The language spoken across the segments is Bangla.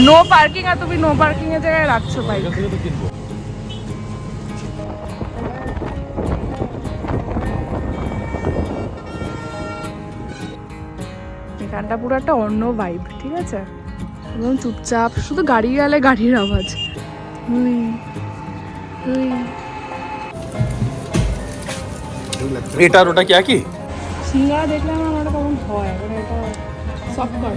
নো পার্কিং, আর তুমি নো পার্কিং এর জায়গায় রাখছো বাইক। এখানটা পুরো একটা অন্য ভাইব, ঠিক আছে, একদম চুপচাপ, শুধু গাড়ি গেলে গাড়ির আওয়াজ। এটা আর ওটা কি একই? সিঙ্গারা দেখলাম আমার কেমন হয়, মানে এটা সফট কর।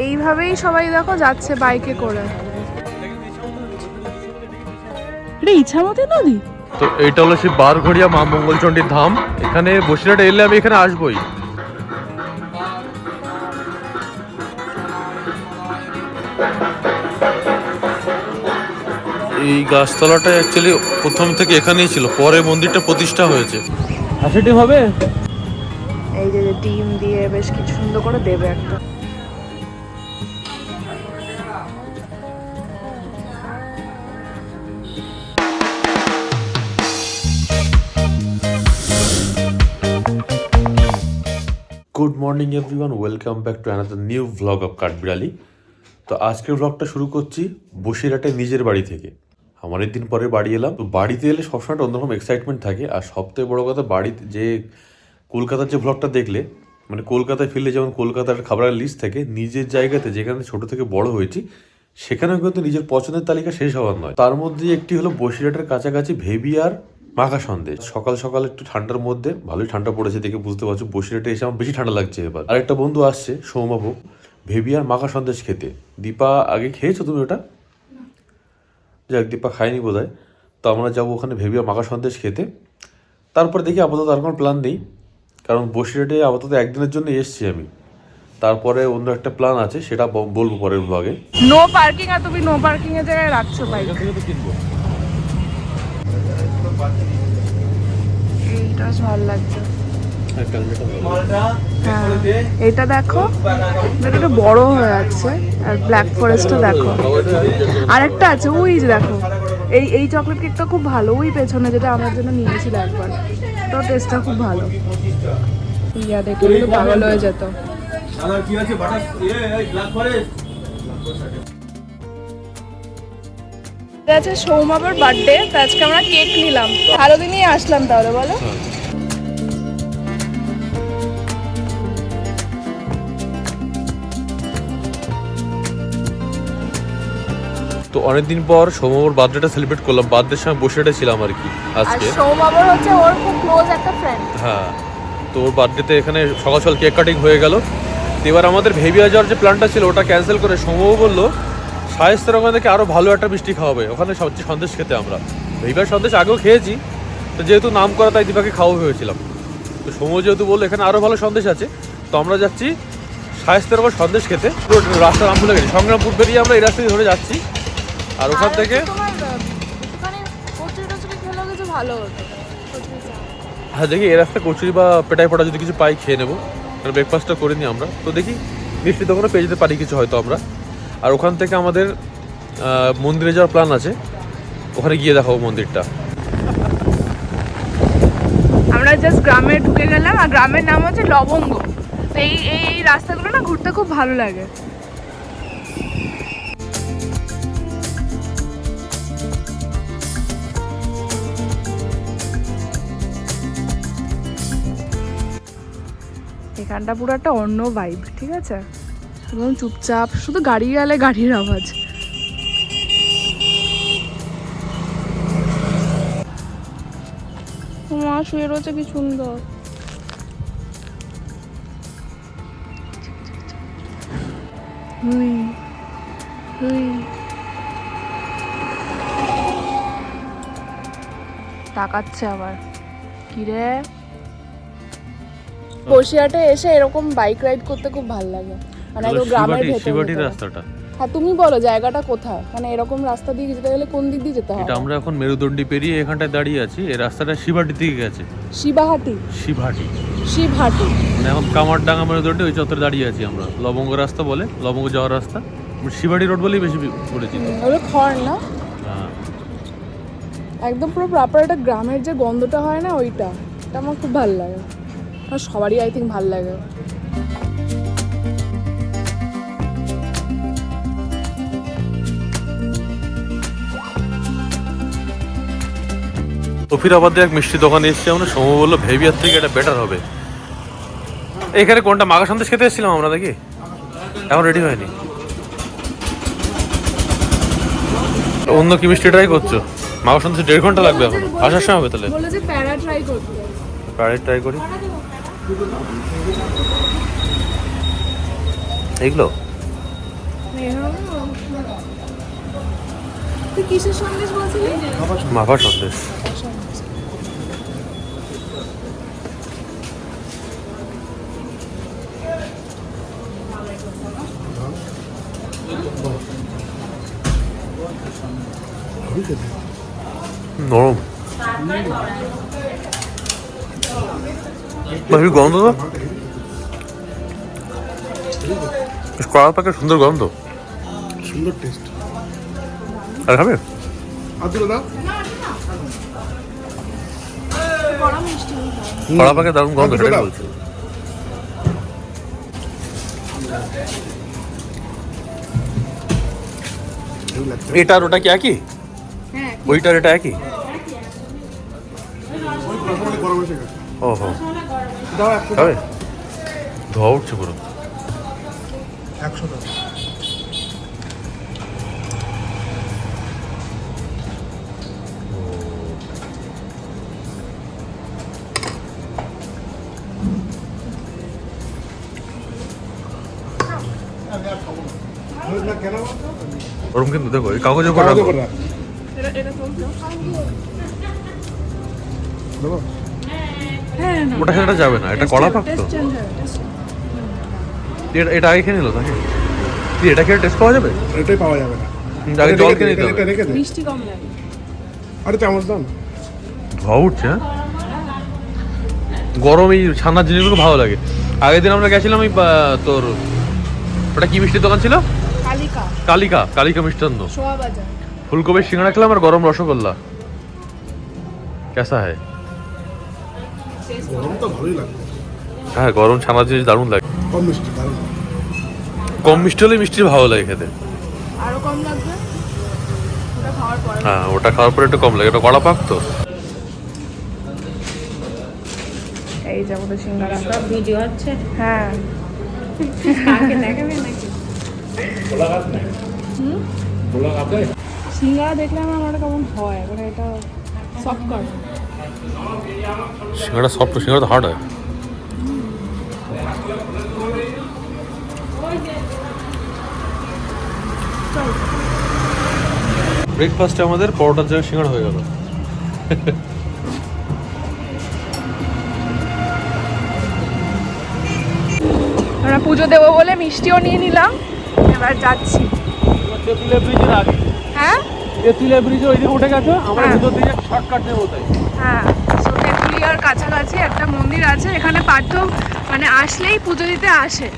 এইভাবেই সবাই দেখো যাচ্ছে বাইকে করে। এটা ইছামতি নদী। তো এইটা হলো সেই বারঘড়িয়া মা মঙ্গলচণ্ডীর ধাম। এখানে বসিরহাটে এলে আমি এখানে আসবোই। এই গাছতলাটা অ্যাকচুয়ালি প্রথম থেকে এখানেই ছিল, পরে মন্দিরটা প্রতিষ্ঠা হয়েছে। হাসিটি হবে এই যে ডিম দিয়ে বেশ কিছু সুন্দর করে দেবে একটা। Good morning everyone, welcome back to another new vlog of Kathbirali. তো আজকের ভ্লগটা শুরু করছি বসিরহাটে নিজের বাড়ি থেকে। আমার দিন পরে বাড়ি এলাম। তো বাড়িতে এলে সবসময় একটা অন্যরকম এক্সাইটমেন্ট থাকে। আর সবথেকে বড় কথা, বাড়িতে যে কলকাতার যে ভ্লগটা দেখলে, মানে কলকাতায় ফিরলে যেমন কলকাতার খাবারের লিস্ট থাকে, নিজের জায়গাতে যেখানে ছোট থেকে বড় হয়েছি সেখানেও কিন্তু নিজের পছন্দের তালিকা শেষ হওয়ার নয়। তার মধ্যে একটি হলো বসিরহাটের কাছাকাছি ভেবিয়ার মাখা সন্দেশ। সকাল সকাল একটু ঠান্ডার মধ্যে, ভালোই ঠান্ডা পড়েছে দেখে বুঝতে পারছো বসিরহাটে এসে আমার বেশি ঠান্ডা লাগছে এবার। আরেকটা বন্ধু আসছে সৌমাভোগ, ভেবিয়ার মাখা সন্দেশ খেতে। দীপা আগে খেয়েছো তুমি ওটা? যাক, দীপা খায়নি বোধ হয়। তো আমরা যাবো ওখানে ভেবিয়ার মাখা সন্দেশ খেতে। তারপরে দেখি, আপাতত আর কোনো প্ল্যান নেই, কারণ বসিরহাটে আপাতত একদিনের জন্য এসছি আমি। তারপরে অন্য একটা প্ল্যান আছে, সেটা বলবো পরের ব্লগে। নো পার্কিং, আর তুমি নো পার্কিং এর জায়গায় রাখছো বাইক। এইটা ভালো লাগছে। হ্যাঁ, এটা দেখো, এটা একটু বড় হয়ে আছে। আর ব্ল্যাক ফরেস্টটা দেখো, আরেকটা আছে ওই যে দেখো, এই চকলেট কেকটা খুব ভালো, ওই পেছনে যেটা আমার জন্য নিয়েছিল একবার, তো টেস্টটা খুব ভালো। ইয়া দেখে কিন্তু পাগল হয়ে যেত। আছে সৌমাবার বার্থডে, তো আজকে আমরা কেক নিলাম, ভালো দিনই আসলাম তাহলে বলো। তো অনেকদিন পর সৌমাবার বার্থডেটা সেলিব্রেট করলাম। বার্থডের সময় বসিরহাটে ছিলাম আর কি আজকে। সৌমাবার হচ্ছে ওর খুব ক্লোজ একটা ফ্রেন্ড। হ্যাঁ, তো ওর বার্থডেতে এখানে সকাল সকাল কেক কাটিং হয়ে গেল। এবার আমাদের ভেবিয়া যাওয়ার যে প্ল্যানটা ছিল ওটা ক্যান্সেল করে সৌমবাবু বললো শায়েস্তের ওখান থেকে আরও ভালো একটা মিষ্টি খাওয়াবে, ওখানে সবচেয়ে সন্দেশ খেতে। আমরা ভেবিয়ার সন্দেশ আগেও খেয়েছি, তো যেহেতু নাম করা তাই দীপাকে খাওয়া হয়েছিলাম। তো সৌম্য যেহেতু বললো এখানে আরও ভালো সন্দেশ আছে, তো আমরা যাচ্ছি শায়েস্তের ওপর সন্দেশ খেতে। রাস্তা নাম ভুলে গেছি, সংগ্রামপুর বেরিয়ে আমরা এই রাস্তা দিয়ে ধরে যাচ্ছি। আর ওখান থেকে হ্যাঁ দেখি এই রাস্তা কচুরি বা পেটাই পড়া যদি কিছু পাই খেয়ে নেবো, কারণ ব্রেকফাস্টটা করে নিই আমরা। তো দেখি মিষ্টি দোকানে পেয়ে যেতে পারি কিছু হয়তো আমরা। আর ওখান থেকে আমাদের মন্দিরে যাওয়ার প্ল্যান আছে, ওখানে গিয়ে দেখাবো মন্দিরটা। আমরা জাস্ট গ্রামে ঢুকে গেলাম, আর গ্রামের নাম হচ্ছে লবঙ্গ। তো এই রাস্তাগুলো না ঘুরতে খুব ভালো লাগে। এখানটা পুরো একটা অন্য ভাইব, ঠিক আছে, একদম চুপচাপ, শুধু গাড়ি গেলে গাড়ির আওয়াজ। মা শুয়ে রয়েছে, কি সুন্দর। তাকাচ্ছে আবার, কিরে। বসিরহাটে এসে এরকম বাইক রাইড করতে খুব ভালো লাগে, মানে একদম গ্রামের ভেতরে রাস্তাটা। হ্যাঁ, তুমি বলো জায়গাটা কোথায়, মানে এরকম রাস্তা দিয়ে যেতে গেলে কোন দিক দিয়ে যেতে হবে? এটা আমরা এখন মেরুদণ্ডী পেরিয়ে এখানটায় দাঁড়িয়ে আছি। এই রাস্তাটা শিবাহাটি দিকে গেছে। শিবাহাটি, শিবহাটি, শিবহাটি, মানে এখন কামারডাঙ্গা মেরুদণ্ডী ওই চত্বরে দাঁড়িয়ে আছি আমরা। লবঙ্গ রাস্তা বলে, লবঙ্গ যাওয়ার রাস্তা। শিবাহাটি রোড বলেই বেশি পরিচিত। ওগুলো খড় না, হ্যাঁ একদম পুরো প্রপার একটা গ্রামের যে গন্ধটা হয় না, ওইটা, এটা আমার খুব ভালো লাগে। আর সবারই আই থিঙ্ক ভালো লাগে। তফিরাবাদে এক মিষ্টি দোকানে এসেছি আমরা, সৌম বললো ভেবিয়ার থেকে এটা বেটার হবে। এখানে কোনটা মাখা সন্দেশ খেতে এসেছিলাম আমরা নাকি? এখন রেডি হয়নি। অন্য কি মিষ্টি ট্রাই করছো? মাখা সন্দেশ 1.5 ঘন্টা লাগবে এখন, আসার সময় হবে তাহলে। বলে যে প্যারা ট্রাই করতে। প্যারা ট্রাই করি এইগুলো। তুই কিসের সন্দেশ বলছিলি? মাখা সন্দেশ। নরম, হেভি গন্ধ তো, কড়া পাকে সুন্দর গন্ধ, সুন্দর টেস্ট। আর খাবে? কড়া পাকে দারুণ গন্ধ, সেটাই বলছি। এটা আর ওটা কি একই? হ্যাঁ, ওইটার এটা একই? ওহো, খাবে? ধোয়া উঠছে পুরো। 100 টাকা। ওরকম কিন্তু দেখো, এই কাগজের উপর রাখো। এটা চলছে। দেবো? হ্যাঁ না, ওটা সেটা যাবে না, এটা কড়া পাক তো। টেস্ট চেঞ্জ হবে, টেস্ট। এটা আগে খেয়ে নিল নাকি? কি এটা খেয়ে টেস্ট পাওয়া যাবে? এটাই পাওয়া যাবে না। আগে জল খেয়ে নিতে হবে। এটা রেখে দে। মিষ্টি কম লাগে। আরে চামচ দাও না। ধোয়া উঠছে। হ্যাঁ, গরম এই ছানার জিনিসগুলো ভালো লাগে। আগের দিন আমরা গেছিলাম ওই তোর ওটা কি মিষ্টির দোকান ছিল? কালিকা, কালিকা মিষ্টান্ন। সোয়া বাজার। ফুলকপির সিঙ্গাড়া খেলাম আর গরম রসগোল্লা। কেসা হয়? গরম তো ভালোই লাগে। হ্যাঁ, গরম ছানার জিনিস দারুণ লাগে। কম মিষ্টি দারুণ। কম মিষ্টি হলে মিষ্টি ভালো লাগে খেতে। আরো কম লাগবে ওটা খাওয়ার পরে। হ্যাঁ, ওটা খাওয়ার পরে একটু কম লাগে, এটা কড়া পাক তো। এই যে আমাদের সিঙ্গারা। সব ভিডিও হচ্ছে, হ্যাঁ, কাকে দেখাবে নাকি? সিঙ্গারা দেখলে আমার কেমন হয়, মানে এটা সফট কর। সিঙ্গাড়া সফট, সিঙ্গাড়া তো হার্ড হয়। ব্রেকফাস্টে আমাদের পরোটার জায়গায় সিঙ্গাড়া হয়ে গেল। আমরা পুজো দেবো বলে মিষ্টিও নিয়ে নিলাম, এবার যাচ্ছি। তেঁতুলিয়া ব্রিজের আগে, হ্যাঁ তেঁতুলিয়া ব্রিজে ওইদিকে উঠে গেছো, আমরা হ্যাঁ। ভিতর দিকে শর্টকাট নেবো তাই। হ্যাঁ, সো তেঁতুলিয়ার কাছাকাছি একটা মন্দির আছে, এখানে পার্থ মানে আসলেই পুজো দিতে আসে।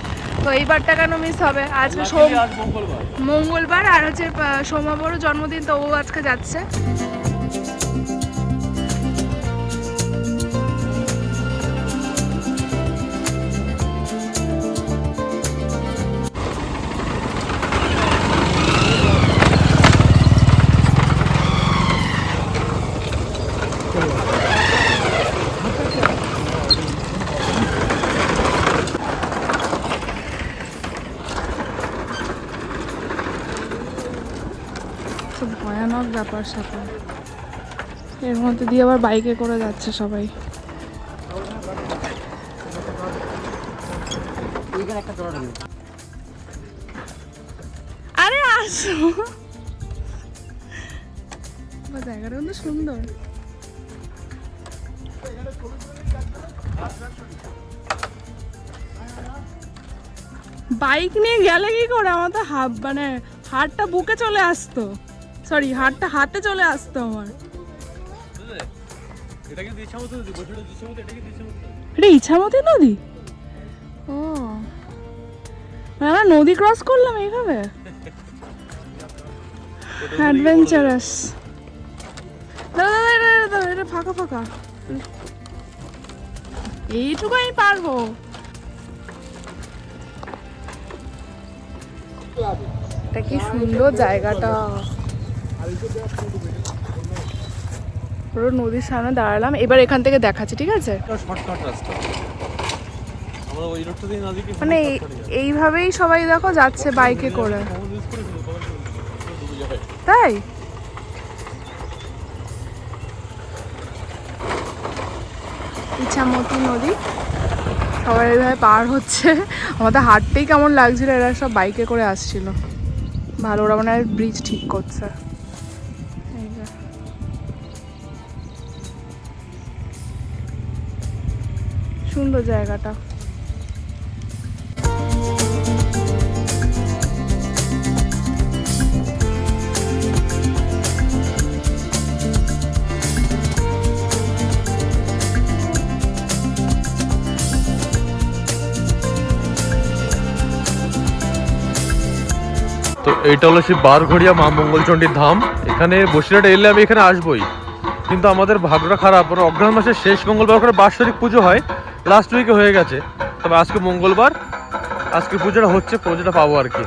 তো এইবারটা কেন মিস হবে? আজকে আজ মঙ্গলবার। মঙ্গলবার আর হচ্ছে সোমাবড় জন্মদিন, তো ও আজকে যাচ্ছে। খুব ভয়ানক ব্যাপার স্যাপার, এর মধ্যে দিয়ে আবার বাইকে করে যাচ্ছে সবাই। আরে আসো, জায়গাটা কিন্তু সুন্দর। বাইক নিয়ে গেলে কি করে, আমার তো মানে হাতটা বুকে চলে আসতো, সরি হাতটা হাতে চলে আসতো আমার। এটা কি ইচ্ছামতো নদী? বসে ইচ্ছামতো, এটা কি ইচ্ছামতো? এটা ইচ্ছামতি নদী? ও, আমরা নদী ক্রস করলাম এইভাবে, অ্যাডভেঞ্চারাস। দাদা দাদা, এটা ফাঁকা ফাঁকা, এইটুকু আমি পারবো। এটা কি সুন্দর জায়গাটা, পুরো নদীর সামনে দাঁড়ালাম। এবার এখান থেকে দেখাচ্ছি, ঠিক আছে? শর্টকাট রাস্তা, আমরা ওই রোডটা দিয়ে না দিকে মানে এইভাবেই সবাই দেখো যাচ্ছে বাইকে করে, তাই ইছামতি নদী সবাই এইভাবে পার হচ্ছে। আমাদের হাঁটতেই কেমন লাগছিল, এরা সব বাইকে করে আসছিল। ভালো, ওরা মানে ব্রিজ ঠিক করছে। এই যে। সুন্দর জায়গাটা। তো এইটা হলো সেই বারঘড়িয়া মা মঙ্গলচণ্ডীর ধাম। এখানে বসিরহাটে এলে আমি এখানে আসবোই, কিন্তু আমাদের ভাগ্যটা খারাপ। ওরা অগ্রহায়ণ মাসের শেষ মঙ্গলবার করে বাৎসরিক পুজো হয়, লাস্ট উইকে হয়ে গেছে। তবে আজকে মঙ্গলবার, আজকে পুজোটা হচ্ছে, পুজোটা পাবো আর কি।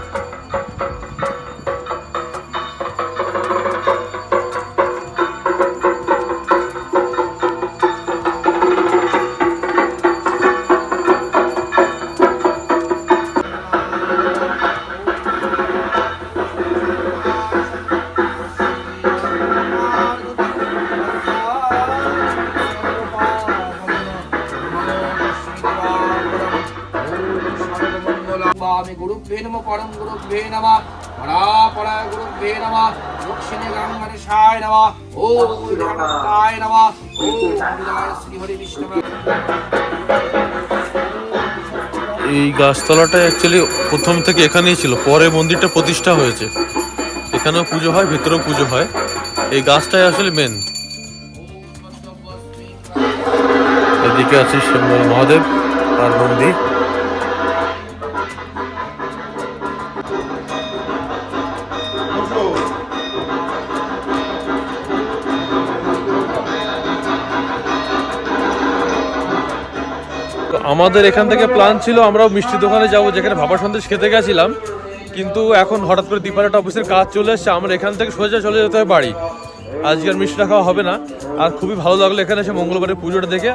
আমি গুরুভ্যে নমঃ পরম গুরুভ্যে নমঃ পরাপরায় গুরুভ্যে নমঃ দক্ষিণে গঙ্গণেশায় নমঃ ওম বিধানকায় নমঃ ওম বিদায় শ্রী হরি বিষ্ণু। এই গাছতলাটা অ্যাকচুয়ালি প্রথম থেকে এখানেই ছিল, পরে মন্দিরটা প্রতিষ্ঠা হয়েছে। এখানেও পুজো হয়, ভেতরেও পুজো হয়। এই গাছটাই আসলে মেন। এদিকে আছে মহাদেব আর মন্দির। আমাদের এখান থেকে প্ল্যান ছিল আমরাও মিষ্টি দোকানে যাব, যেখানে ভাপা সন্দেশ খেতে গেছিলাম, কিন্তু এখন হঠাৎ করে দীপারেট অফিসের কাজ চলে এসছে। আমরা এখান থেকে সোজা চলে যেতে হবে বাড়ি। আজকে আর মিষ্টিটা খাওয়া হবে না। আর খুবই ভালো লাগলো এখানে এসে মঙ্গলবারের পুজোটা দেখে।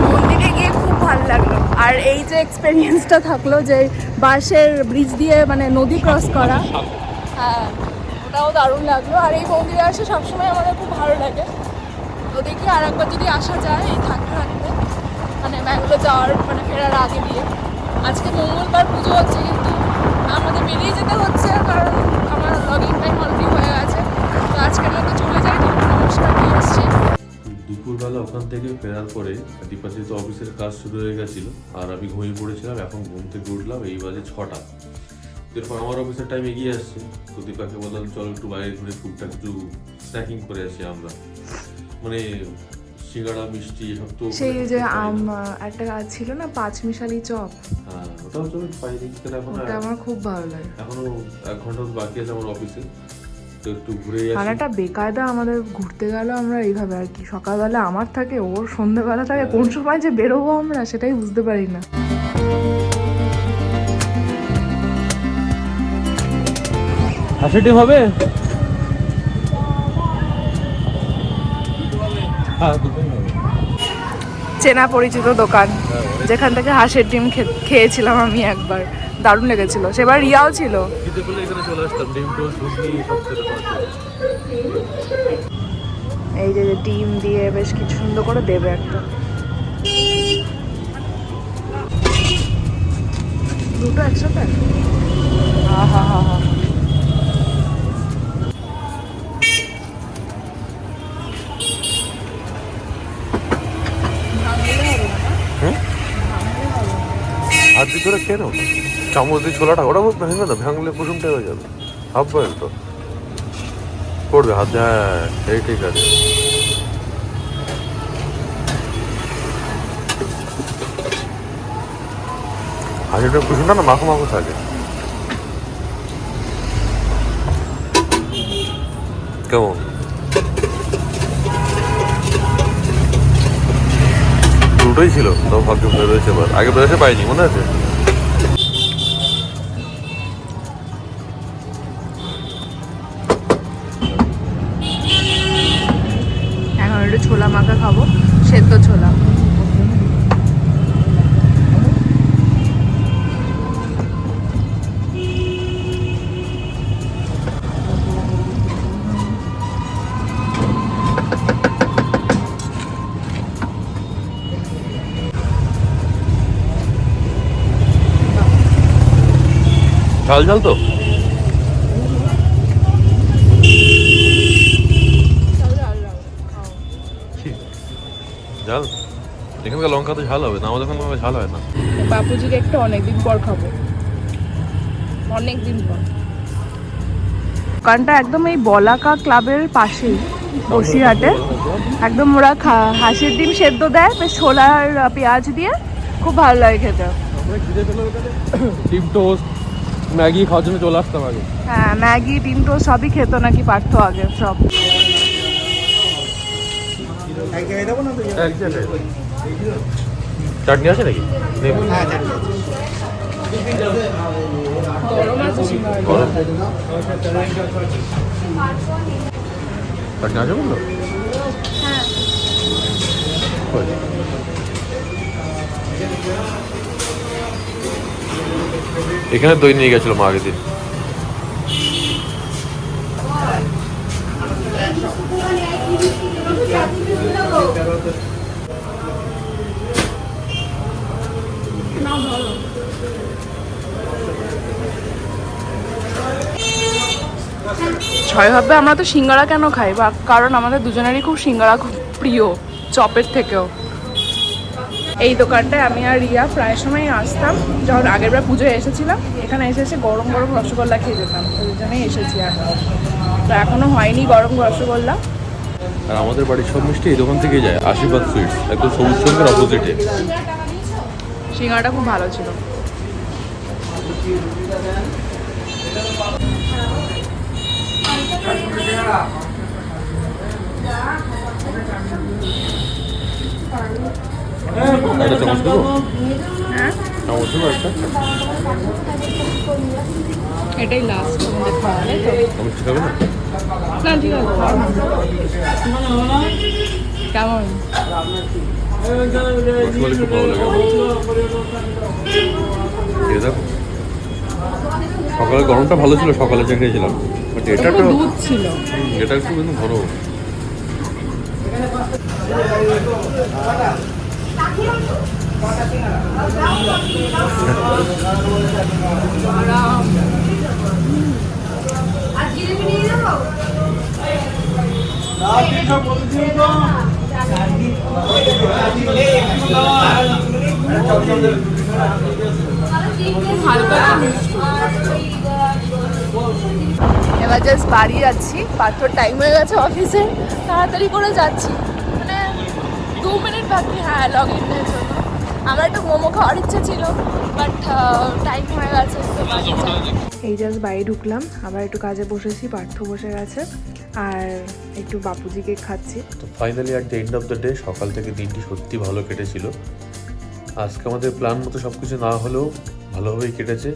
মন্দিরে গিয়ে খুব ভালো লাগলো। আর এই যে এক্সপেরিয়েন্সটা থাকলো যে বাঁশের ব্রিজ দিয়ে মানে নদী ক্রস করা, হ্যাঁ ওটাও দারুণ লাগলো। আর এই মন্দিরে আসে সবসময় আমাদের খুব ভালো লাগে। তো দেখি আর একবার যদি আসা যায় এই থাকতে থাকতে, মানে ব্যাঙ্গালোর যাওয়ার মানে ফেরার আগে দিয়ে। আজকে মঙ্গলবার পুজো হচ্ছে, কিন্তু আমাদের বেরিয়ে যেতে হচ্ছে কারণ আমার লগিং টাইম অলরেডি হয়ে গেছে। তো আজকের মতো চলে যাই। নমস্কার, নিয়ে এসছি। দুপুরবেলা ওখান থেকে ফেরার পরে দীপাশিত অফিসের কাজ শুরু হয়ে গেছিল, আর আমি ঘুমিয়ে পড়েছিলাম। এখন ঘুম থেকে উঠলাম, এই বাজে 6টা। এরপর আমার অফিসের টাইম এগিয়ে আসছে, তো দীপাকে বললাম চল একটু বাইরে ঘুরে টুকটাক কিছু স্ন্যাকিং করে আসি আমরা। মানে সিঙ্গাড়া মিষ্টি এসব তো সেই যে একটা কাজ ছিল না, পাঁচমিশালি চপ, হ্যাঁ ওটাও চল পাইনি। এখন ওটা আমার খুব ভালো লাগে। এখনো 1 ঘন্টা বাকি আছে আমার অফিসে, তো একটু ঘুরে মানে একটা বেকায়দা আমাদের ঘুরতে গেল আমরা এইভাবে আর কি। সকালবেলা আমার থাকে, ওর সন্ধ্যেবেলা থাকে, কোন সময় যে বেরোবো আমরা সেটাই বুঝতে পারি না। হাসি ডিম হবে? হ্যাঁ দুটোই হবে। চেনা পরিচিত দোকান, যেখান থেকে হাঁসের ডিম খেয়েছিলাম আমি একবার, দারুণ লেগেছিল। সেবার রিয়াও ছিল। খিদে পেলে এখানে চলে আসতাম, ডিম টোস্ট ঘুগনি সব খেতে পারতাম। এই যে ডিম দিয়ে বেশ কিছু সুন্দর করে দেবে একটা, দুটো একসাথে। হা হা হা হা। হাত দিয়ে ধরে খেয়ে নাও, চামচ দিয়ে ছোলাটা ওটা ভেঙে না, ভাঙলে কুসুমটাই হয়ে যাবে। হাফ বয়েল তো করবে হাত দিয়ে, হ্যাঁ এই ঠিক আছে। হাসিটা কুসুমটা না মাখো মাখো থাকে। কেমন? দুটোই ছিল, তো ভাগ্য বেরোয়েছে। এবার আগে বেরোতে পাইনি, মনে আছে? এখন একটু ছোলা মাখা খাবো, সেদ্ধ ছোলা। ঝাল ঝাল তো? ঝাল? এখানকার লঙ্কা তো ঝাল হবে না, আমাদের ওখানে লঙ্কা ঝাল হয় না। বাপুজিকে একটা অনেকদিন পর খাবো, অনেকদিন পর। দোকানটা একদম এই বলাকা ক্লাবের পাশেই, বসিরহাটে। একদম ওরা হাঁসের ডিম সেদ্ধ দেয় বেশ, ছোলার পেঁয়াজ দিয়ে, খুব ভালো লাগে খেতে। ডিম টোস্ট, ম্যাগি খাওয়ার জন্য চলে আসতাম আগে। হ্যাঁ, ম্যাগি, ডিম টোস্ট সবই খেত নাকি পার্থ আগে সব। চাটনি আছে নাকি? চাটনি আছে বললো? এখানে দই নিয়ে গেছিল মা আগের দিন। ছয় ভাববে আমরা তো সিঙ্গারা কেন খাই, বা কারণ আমাদের দুজনেরই খুব সিঙ্গারা খুব প্রিয়, চপের থেকেও। এই দোকানটায় আমি আর রিয়া প্রায় সময় আসতাম, যখন আগের বার পুজোয় এসেছিলাম। এখানে এসে গরম গরম রসগোল্লা খেয়ে যেতাম, ওই জন্যই এসেছি। আর তো এখনো হয়নি গরম রসগোল্লা। আর আমাদের বাড়ির সব মিষ্টি এই দোকান থেকে যায়, আশীর্বাদ সুইটস, একদম সবুজ সঙ্গের অপোজিটে। সিঙ্গারাটা খুব ভালো ছিল। একটা চামচ দেবো? হ্যাঁ, চামচ দেবো একটা? এটাই লাস্ট আমাদের খাওয়া, তাই তো? চামচ ঠিক হবে না? না, ঠিক আছে। কেমন? রসমালাই খুব ভালো লাগে আমার। খেয়ে দেখো। সকালে গরমটা ভালো ছিল, সকালে যে খেয়েছিলাম, বাট এটা তো দুধ ছিল। এটা একটু কিন্তু ঘন। এবার জাস্ট বাড়ি যাচ্ছি, পাথর টাইম হয়ে গেছে অফিসে, তাড়াতাড়ি করে যাচ্ছি, মানে 2 মিনিট বাকি। হ্যাঁ, লগ ইনের জন্য। আমার একটু মোমো খাওয়ার ইচ্ছে ছিল, বাট টাইম হয়ে গেছে। এই জাস্ট বাড়ি ঢুকলাম, আবার একটু কাজে বসেছি, পার্থ বসে গেছে, আর একটু বাপুজিকে খাচ্ছি। তো finally at the end of the day সকাল থেকে দিনটি সত্যি ভালো কেটেছিল। আজকে আমাদের প্ল্যান মতো সব কিছু না হলেও ভালোভাবেই কেটেছে।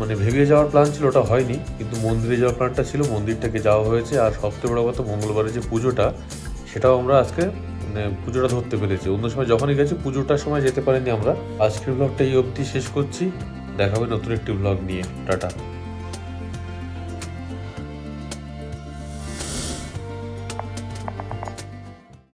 মানে ভেবে যাওয়ার প্ল্যান ছিল, ওটা হয়নি, কিন্তু মন্দিরে যাওয়ার প্ল্যানটা ছিল, মন্দিরটাকে যাওয়া হয়েছে। আর সবচেয়ে বড় কথা, মঙ্গলবারে যে পুজোটা, সেটাও আমরা আজকে মানে পুজোটা ধরতে পেরেছি। অন্য সময় যখনই গেছি পুজোটার সময় যেতে পারিনি আমরা। আজকের ব্লগটা এই অবধি শেষ করছি, দেখা হবে নতুন একটি ব্লগ নিয়ে। টাটা।